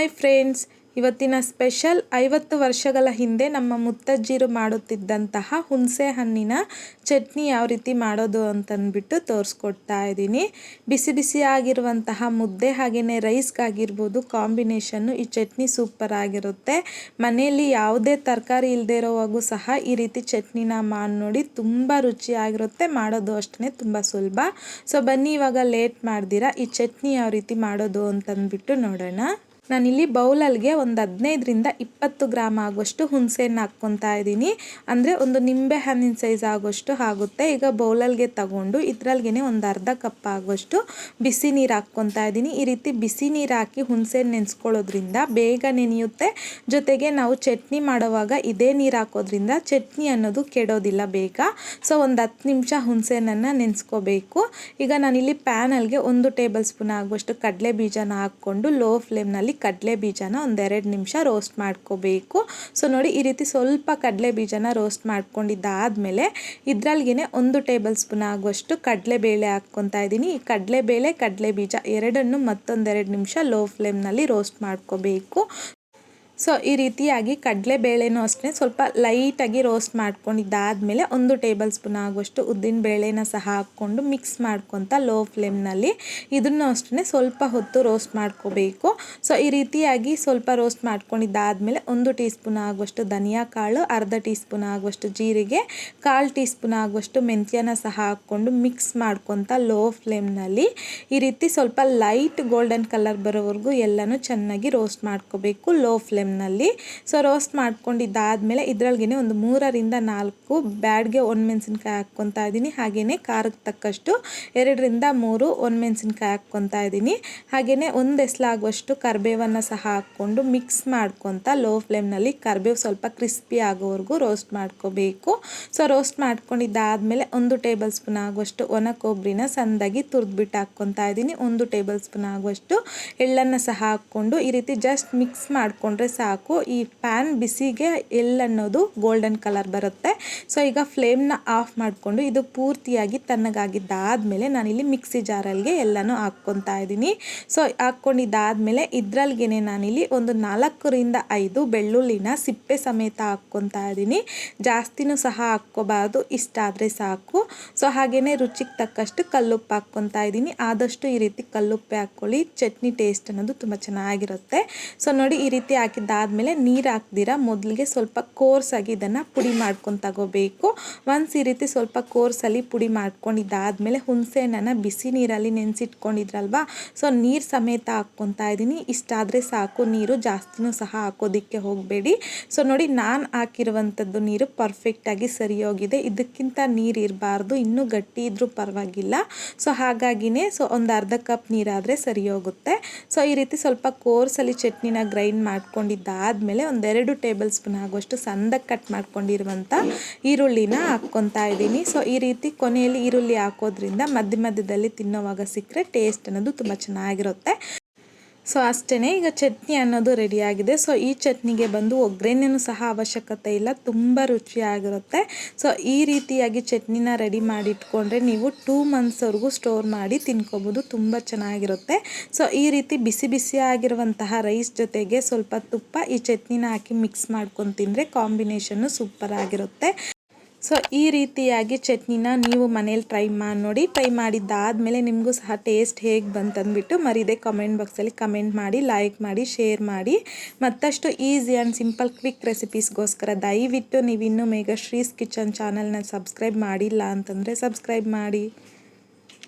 Hi friends, ಇವತ್ತಿನ special 50 ವರ್ಷಗಳ ಹಿಂದೆ ನಮ್ಮ ಮುತ್ತಜ್ಜಿರು ಮಾಡುತ್ತಿದ್ದಂತಹ ಹುಣಸೆ ಹಣ್ಣಿನ ಚಟ್ನಿ ಯಾವ ರೀತಿ ಮಾಡೋದು ಅಂತಂದ್ಬಿಟ್ಟು ತೋರಿಸ್ಕೊಡ್ತಾ ಇದ್ದೀನಿ. ಬಿಸಿ ಬಿಸಿಯಾಗಿರುವಂತಹ ಮುದ್ದೆ ಹಾಗೆಯೇ ರೈಸ್ಗಾಗಿರ್ಬೋದು ಕಾಂಬಿನೇಷನ್ನು ಈ ಚಟ್ನಿ ಸೂಪರ್ ಆಗಿರುತ್ತೆ. ಮನೆಯಲ್ಲಿ ಯಾವುದೇ ತರಕಾರಿ ಇಲ್ಲದೆ ಇರೋವಾಗೂ ಸಹ ಈ ರೀತಿ ಚಟ್ನಿನ ಮಾಡಿ ನೋಡಿ, ತುಂಬ ರುಚಿಯಾಗಿರುತ್ತೆ. ಮಾಡೋದು ಅಷ್ಟೇ ತುಂಬ ಸುಲಭ. ಸೊ ಬನ್ನಿ ಇವಾಗ ಲೇಟ್ ಮಾಡ್ದಿರಾ ಈ ಚಟ್ನಿ ಯಾವ ರೀತಿ ಮಾಡೋದು ಅಂತಂದ್ಬಿಟ್ಟು ನೋಡೋಣ. ನಾನಿಲ್ಲಿ ಬೌಲಲ್ಗೆ ಒಂದು 15ರಿಂದ 20 ಗ್ರಾಮ್ ಆಗುವಷ್ಟು ಹುಣಸೆಹಣ್ಣು ಹಾಕ್ಕೊತಾ ಇದ್ದೀನಿ. ಅಂದರೆ ಒಂದು ನಿಂಬೆ ಹಣ್ಣಿನ ಸೈಜ್ ಆಗೋಷ್ಟು ಆಗುತ್ತೆ. ಈಗ ಬೌಲಲ್ಗೆ ತಗೊಂಡು ಇದ್ರಲ್ಗೆ ಒಂದು ಅರ್ಧ ಕಪ್ ಆಗುವಷ್ಟು ಬಿಸಿ ನೀರು ಹಾಕ್ಕೊತಾ ಇದ್ದೀನಿ. ಈ ರೀತಿ ಬಿಸಿ ನೀರು ಹಾಕಿ ಹುಣಸೆಹಣ್ಣು ನೆನೆಸ್ಕೊಳ್ಳೋದ್ರಿಂದ ಬೇಗ ನೆನೆಯುತ್ತೆ. ಜೊತೆಗೆ ನಾವು ಚಟ್ನಿ ಮಾಡುವಾಗ ಇದೇ ನೀರು ಹಾಕೋದ್ರಿಂದ ಚಟ್ನಿ ಅನ್ನೋದು ಕೆಡೋದಿಲ್ಲ ಬೇಗ. ಸೊ ಒಂದು 10 ನಿಮಿಷ ಹುಣಸೆಹಣ್ಣನ್ನು ನೆನೆಸ್ಕೋಬೇಕು. ಈಗ ನಾನಿಲ್ಲಿ ಪ್ಯಾನಲ್ಗೆ 1 ಟೇಬಲ್ ಸ್ಪೂನ್ ಆಗುವಷ್ಟು ಕಡಲೆ ಬೀಜನ ಹಾಕ್ಕೊಂಡು ಲೋ ಫ್ಲೇಮ್ನಲ್ಲಿ ಕಡಲೆ ಬೀಜನ ಒಂದು 2 ನಿಮಿಷ ರೋಸ್ಟ್ ಮಾಡ್ಕೋಬೇಕು. ಸೊ ನೋಡಿ, ಈ ರೀತಿ ಸ್ವಲ್ಪ ಕಡಲೆ ಬೀಜನ ರೋಸ್ಟ್ ಮಾಡ್ಕೊಂಡಿದ್ದಾದಮೇಲೆ ಇದ್ರಲ್ಗೆ 1 ಟೇಬಲ್ ಸ್ಪೂನ್ ಆಗುವಷ್ಟು ಕಡಲೆಬೇಳೆ ಹಾಕ್ಕೊತಾ ಇದ್ದೀನಿ. ಈ ಕಡಲೆಬೇಳೆ ಕಡಲೆ ಬೀಜ ಎರಡನ್ನು ಮತ್ತೊಂದು 2 ನಿಮಿಷ ಲೋ ಫ್ಲೇಮ್ನಲ್ಲಿ ರೋಸ್ಟ್ ಮಾಡ್ಕೋಬೇಕು. ಸೊ ಈ ರೀತಿಯಾಗಿ ಕಡಲೆಬೇಳೆನೂ ಅಷ್ಟೇ ಸ್ವಲ್ಪ ಲೈಟಾಗಿ ರೋಸ್ಟ್ ಮಾಡ್ಕೊಂಡಿದ್ದಾದಮೇಲೆ 1 ಟೇಬಲ್ ಸ್ಪೂನ್ ಆಗುವಷ್ಟು ಉದ್ದಿನ ಬೇಳೆನ ಸಹ ಹಾಕ್ಕೊಂಡು ಮಿಕ್ಸ್ ಮಾಡ್ಕೊತ ಲೋ ಫ್ಲೇಮ್ನಲ್ಲಿ ಇದನ್ನು ಅಷ್ಟೇ ಸ್ವಲ್ಪ ಹೊತ್ತು ರೋಸ್ಟ್ ಮಾಡ್ಕೋಬೇಕು. ಸೊ ಈ ರೀತಿಯಾಗಿ ಸ್ವಲ್ಪ ರೋಸ್ಟ್ ಮಾಡ್ಕೊಂಡಿದ್ದಾದಮೇಲೆ 1 ಟೀ ಸ್ಪೂನ್ ಆಗುವಷ್ಟು ಧನಿಯಾ ಕಾಳು, ಅರ್ಧ ಟೀ ಸ್ಪೂನ್ ಆಗುವಷ್ಟು ಜೀರಿಗೆ, 1/4 ಟೀ ಸ್ಪೂನ್ ಆಗುವಷ್ಟು ಮೆಂತ್ಯನ ಸಹ ಹಾಕ್ಕೊಂಡು ಮಿಕ್ಸ್ ಮಾಡ್ಕೊತ ಲೋ ಫ್ಲೇಮ್ನಲ್ಲಿ ಈ ರೀತಿ ಸ್ವಲ್ಪ ಲೈಟ್ ಗೋಲ್ಡನ್ ಕಲರ್ ಬರೋವರೆಗೂ ಎಲ್ಲನೂ ಚೆನ್ನಾಗಿ ರೋಸ್ಟ್ ಮಾಡ್ಕೋಬೇಕು ಲೋ ಫ್ಲೇಮ್ನಲ್ಲಿ. ಸೊ ರೋಸ್ಟ್ ಮಾಡ್ಕೊಂಡಿದ್ದಾದಮೇಲೆ ಇದ್ರಲ್ಗೆ ಒಂದು 3ರಿಂದ 4 ಬ್ಯಾಡ್ಗೆ ಒಣಮೆಣಸಿನ್ಕಾಯಿ ಹಾಕ್ಕೊತಾ ಇದ್ದೀನಿ. ಹಾಗೆಯೇ ಖಾರಕ್ಕೆ ತಕ್ಕಷ್ಟು 2ರಿಂದ 3 ಒಣಮೆಣಸಿನ್ಕಾಯಿ ಹಾಕ್ಕೊತಾ ಇದ್ದೀನಿ. ಹಾಗೆಯೇ ಒಂದು ಎಸ್ಲಾಗುವಷ್ಟು ಕರಿಬೇವನ್ನು ಸಹ ಹಾಕ್ಕೊಂಡು ಮಿಕ್ಸ್ ಮಾಡ್ಕೊತ ಲೋ ಫ್ಲೇಮ್ನಲ್ಲಿ ಕರಿಬೇವು ಸ್ವಲ್ಪ ಕ್ರಿಸ್ಪಿ ಆಗೋವರೆಗೂ ರೋಸ್ಟ್ ಮಾಡ್ಕೋಬೇಕು. ಸೊ ರೋಸ್ಟ್ ಮಾಡ್ಕೊಂಡಿದ್ದಾದಮೇಲೆ 1 ಟೇಬಲ್ ಸ್ಪೂನ್ ಆಗುವಷ್ಟು ಒಣ ಕೊಬ್ಬರಿನ ಸಣ್ಣದಾಗಿ ತುರಿದ್ಬಿಟ್ಟು ಹಾಕ್ಕೊತಾ ಇದ್ದೀನಿ. 1 ಟೇಬಲ್ ಸ್ಪೂನ್ ಆಗುವಷ್ಟು ಎಳ್ಳನ್ನು ಸಹ ಹಾಕ್ಕೊಂಡು ಈ ರೀತಿ ಜಸ್ಟ್ ಮಿಕ್ಸ್ ಮಾಡಿಕೊಂಡ್ರೆ ಸಾಕು. ಈ ಪ್ಯಾನ್ ಬಿಸಿಗೆ ಎಳ್ಳನ್ನೋದು ಗೋಲ್ಡನ್ ಕಲರ್ ಬರುತ್ತೆ. ಸೊ ಈಗ ಫ್ಲೇಮ್ನ ಆಫ್ ಮಾಡಿಕೊಂಡು ಇದು ಪೂರ್ತಿಯಾಗಿ ತಣ್ಣಗಾಗಿದ್ದಾದಮೇಲೆ ನಾನಿಲ್ಲಿ ಮಿಕ್ಸಿ ಜಾರಲ್ಗೆ ಎಲ್ಲನೂ ಹಾಕ್ಕೊತಾ ಇದ್ದೀನಿ. ಸೊ ಹಾಕ್ಕೊಂಡಿದ್ದಾದಮೇಲೆ ಇದ್ರಲ್ಗೆ ನಾನಿಲ್ಲಿ ಒಂದು 4ರಿಂದ 5 ಬೆಳ್ಳುಳ್ಳಿನ ಸಿಪ್ಪೆ ಸಮೇತ ಹಾಕ್ಕೊತಾ ಇದ್ದೀನಿ. ಜಾಸ್ತಿನೂ ಸಹ ಹಾಕ್ಕೋಬಾರ್ದು, ಇಷ್ಟಾದರೆ ಸಾಕು. ಸೊ ಹಾಗೆಯೇ ರುಚಿಗೆ ತಕ್ಕಷ್ಟು ಕಲ್ಲುಪ್ಪು ಹಾಕ್ಕೊತಾ ಇದ್ದೀನಿ. ಆದಷ್ಟು ಈ ರೀತಿ ಕಲ್ಲುಪ್ಪೆ ಹಾಕ್ಕೊಳ್ಳಿ, ಚಟ್ನಿ ಟೇಸ್ಟ್ ಅನ್ನೋದು ತುಂಬ ಚೆನ್ನಾಗಿರುತ್ತೆ. ಸೊ ನೋಡಿ, ಈ ರೀತಿ ಹಾಕಿದ್ದಾದಮೇಲೆ ನೀರು ಹಾಕ್ದಿರಾ ಮೊದಲಿಗೆ ಸ್ವಲ್ಪ ಕೋರ್ಸಾಗಿ ಇದನ್ನು ಪುಡಿ ಮಾಡ್ಕೊಂಡು ತಗೋಬೇಕು. ಒನ್ಸ್ ಈ ರೀತಿ ಸ್ವಲ್ಪ ಕೋರ್ಸಲ್ಲಿ ಪುಡಿ ಮಾಡ್ಕೊಂಡಿದ್ದಾದಮೇಲೆ ಹುಣಸೆಹಣ್ಣನ್ನು ಬಿಸಿ ನೀರಲ್ಲಿ ನೆನೆಸಿಟ್ಕೊಂಡಿದ್ರಲ್ವಾ, ಸೊ ನೀರು ಸಮೇತ ಹಾಕ್ಕೊತಾ ಇದ್ದೀನಿ. ಇಷ್ಟಾದರೆ ಸಾಕು, ನೀರು ಜಾಸ್ತಿನೂ ಸಹ ಹಾಕೋದಕ್ಕೆ ಹೋಗಬೇಡಿ. ಸೊ ನೋಡಿ, ನಾನು ಹಾಕಿರುವಂಥದ್ದು ನೀರು ಪರ್ಫೆಕ್ಟಾಗಿ ಸರಿ ಹೋಗಿದೆ. ಇದಕ್ಕಿಂತ ನೀರು ಇರಬಾರ್ದು, ಇನ್ನೂ ಗಟ್ಟಿ ಇದ್ರೂ ಪರವಾಗಿಲ್ಲ. ಸೊ ಹಾಗಾಗಿನೇ ಒಂದು ಅರ್ಧ ಕಪ್ ನೀರಾದರೆ ಸರಿ ಹೋಗುತ್ತೆ. ಸೊ ಈ ರೀತಿ ಸ್ವಲ್ಪ ಕೋರ್ಸಲ್ಲಿ ಚಟ್ನಿನ ಗ್ರೈಂಡ್ ಮಾಡ್ಕೊಂಡಿದ್ದಾದಮೇಲೆ ಒಂದು 2 ಟೇಬಲ್ ಸ್ಪೂನ್ ಆಗುವಷ್ಟು ಸಣ್ಣದಾಗಿ ಕಟ್ ಮಾಡ್ಕೊಂಡಿರುವಂಥ ಈರುಳ್ಳಿನ ಹಾಕ್ಕೊತಾ ಇದ್ದೀನಿ. ಸೊ ಈ ರೀತಿ ಕೊನೆಯಲ್ಲಿ ಈರುಳ್ಳಿ ಹಾಕೋದ್ರಿಂದ ಮಧ್ಯ ಮಧ್ಯದಲ್ಲಿ ತಿನ್ನೋವಾಗ ಸಿಕ್ಕರೆ ಟೇಸ್ಟ್ ಅನ್ನೋದು ತುಂಬ ಚೆನ್ನಾಗಿರುತ್ತೆ. ಸೊ ಅಷ್ಟೇ, ಈಗ ಚಟ್ನಿ ಅನ್ನೋದು ರೆಡಿಯಾಗಿದೆ. ಸೊ ಈ ಚಟ್ನಿಗೆ ಬಂದು ಒಗ್ಗರಣೆನೂ ಸಹ ಅವಶ್ಯಕತೆ ಇಲ್ಲ, ತುಂಬ ರುಚಿಯಾಗಿರುತ್ತೆ. ಸೊ ಈ ರೀತಿಯಾಗಿ ಚಟ್ನಿನ ರೆಡಿ ಮಾಡಿ ಇಟ್ಕೊಂಡ್ರೆ ನೀವು 2 ಮಂತ್ಸ್ವರೆಗೂ ಸ್ಟೋರ್ ಮಾಡಿ ತಿನ್ಕೋಬೋದು, ತುಂಬ ಚೆನ್ನಾಗಿರುತ್ತೆ. ಸೊ ಈ ರೀತಿ ಬಿಸಿ ಬಿಸಿಯಾಗಿರುವಂತಹ ರೈಸ್ ಜೊತೆಗೆ ಸ್ವಲ್ಪ ತುಪ್ಪ ಈ ಚಟ್ನಿನ ಹಾಕಿ ಮಿಕ್ಸ್ ಮಾಡ್ಕೊಂಡು ತಿಂದರೆ ಕಾಂಬಿನೇಷನ್ನು ಸೂಪರ್ ಆಗಿರುತ್ತೆ. ಸೊ ಈ ರೀತಿಯಾಗಿ ಚಟ್ನಿನ ನೀವು ಮನೇಲಿ ಟ್ರೈ ಮಾಡಿ ನೋಡಿ. ಟ್ರೈ ಮಾಡಿದ್ದಾದಮೇಲೆ ನಿಮಗೂ ಸಹ ಟೇಸ್ಟ್ ಹೇಗೆ ಬಂತಂದ್ಬಿಟ್ಟು ಮರೀದೆ ಕಮೆಂಟ್ ಬಾಕ್ಸಲ್ಲಿ ಕಮೆಂಟ್ ಮಾಡಿ, ಲೈಕ್ ಮಾಡಿ, ಶೇರ್ ಮಾಡಿ. ಮತ್ತಷ್ಟು ಈಸಿ ಆ್ಯಂಡ್ ಸಿಂಪಲ್ ಕ್ವಿಕ್ ರೆಸಿಪೀಸ್ಗೋಸ್ಕರ ದಯವಿಟ್ಟು ನೀವಿನ್ನೂ ಮೇಘಶ್ರೀಸ್ ಕಿಚನ್ ಚಾನಲ್ನ ಸಬ್ಸ್ಕ್ರೈಬ್ ಮಾಡಿಲ್ಲ ಅಂತಂದರೆ ಸಬ್ಸ್ಕ್ರೈಬ್ ಮಾಡಿ.